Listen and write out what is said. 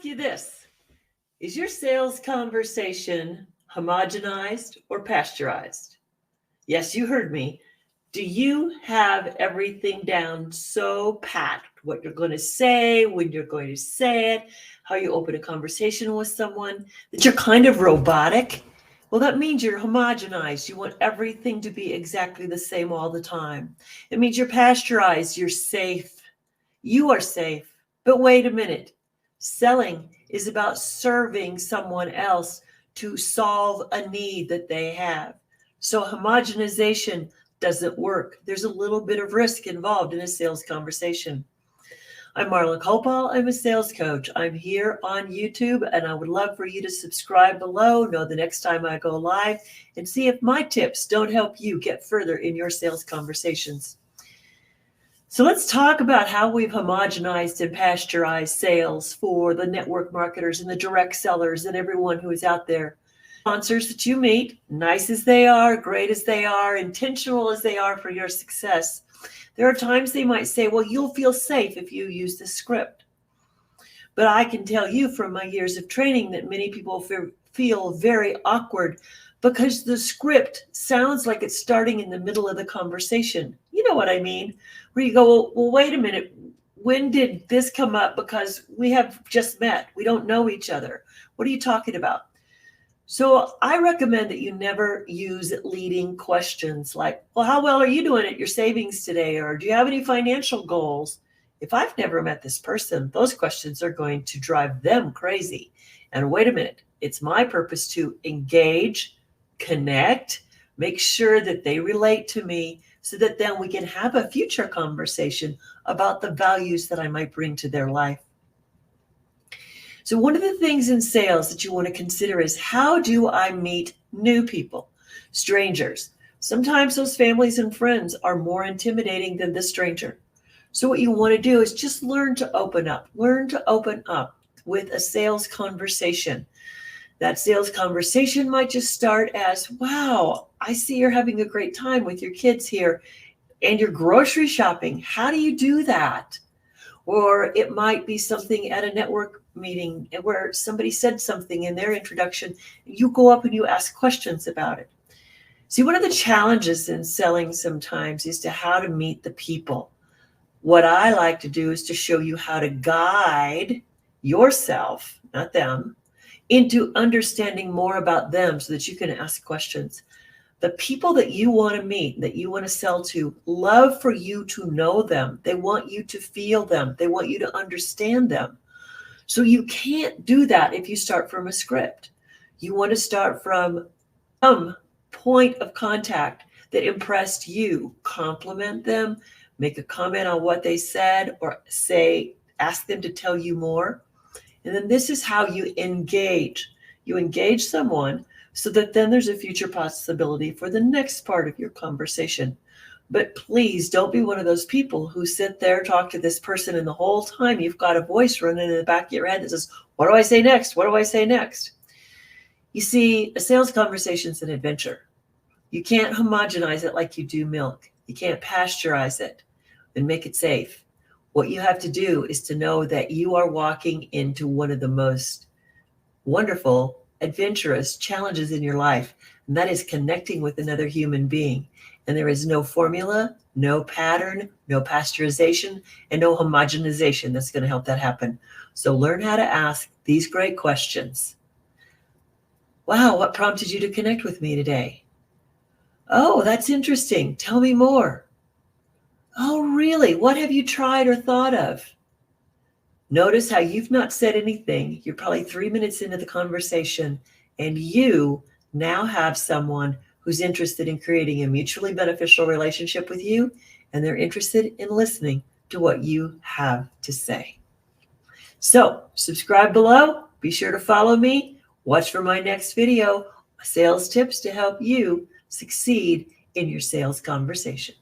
ask you this. Is your sales conversation homogenized or pasteurized? Yes, you heard me. Do you have everything down so pat? What you're going to say, when you're going to say it, how you open a conversation with someone, that you're kind of robotic? Well, that means you're homogenized. You want everything to be exactly the same all the time. It means you're pasteurized. You're safe. You are safe. But wait a minute. Selling is about serving someone else to solve a need that they have. So homogenization doesn't work. There's a little bit of risk involved in a sales conversation. I'm Marla Copal. I'm a sales coach. I'm here on YouTube, and I would love for you to subscribe below, know the next time I go live, and see if my tips don't help you get further in your sales conversations. So let's talk about how we've homogenized and pasteurized sales for the network marketers and the direct sellers and everyone who is out there. Sponsors that you meet, nice as they are, great as they are, intentional as they are for your success, there are times they might say, well, you'll feel safe if you use the script. But I can tell you from my years of training that many people feel very awkward because the script sounds like it's starting in the middle of the conversation. You know what I mean? Where you go, well, wait a minute. When did this come up? Because we have just met. We don't know each other. What are you talking about? So I recommend that you never use leading questions like, well, how well are you doing at your savings today? Or do you have any financial goals? If I've never met this person, those questions are going to drive them crazy. And wait a minute, it's my purpose to engage, connect, make sure that they relate to me so that then we can have a future conversation about the values that I might bring to their life. So one of the things in sales that you want to consider is, how do I meet new people, strangers? Sometimes those families and friends are more intimidating than the stranger. So what you want to do is just learn to open up with a sales conversation. That sales conversation might just start as, wow, I see you're having a great time with your kids here and you're grocery shopping. How do you do that? Or it might be something at a network meeting where somebody said something in their introduction. You go up and you ask questions about it. See, one of the challenges in selling sometimes is to how to meet the people. What I like to do is to show you how to guide yourself, not them, into understanding more about them so that you can ask questions. The people that you want to meet, that you want to sell to, love for you to know them. They want you to feel them. They want you to understand them. So you can't do that if you start from a script. You want to start from some point of contact that impressed you. Compliment them, make a comment on what they said, or ask them to tell you more. And then this is how you engage. You engage someone so that then there's a future possibility for the next part of your conversation. But please don't be one of those people who sit there, talk to this person, and the whole time you've got a voice running in the back of your head that says, what do I say next? What do I say next? You see, a sales conversation is an adventure. You can't homogenize it like you do milk. You can't pasteurize it and make it safe. What you have to do is to know that you are walking into one of the most wonderful, adventurous challenges in your life, and that is connecting with another human being. And there is no formula, no pattern, no pasteurization, and no homogenization that's going to help that happen. So learn how to ask these great questions. Wow, what prompted you to connect with me today? Oh, that's interesting. Tell me more. Oh, really? What have you tried or thought of? Notice how you've not said anything. You're probably 3 minutes into the conversation, and you now have someone who's interested in creating a mutually beneficial relationship with you, and they're interested in listening to what you have to say. So subscribe below. Be sure to follow me. Watch for my next video, sales tips to help you succeed in your sales conversation.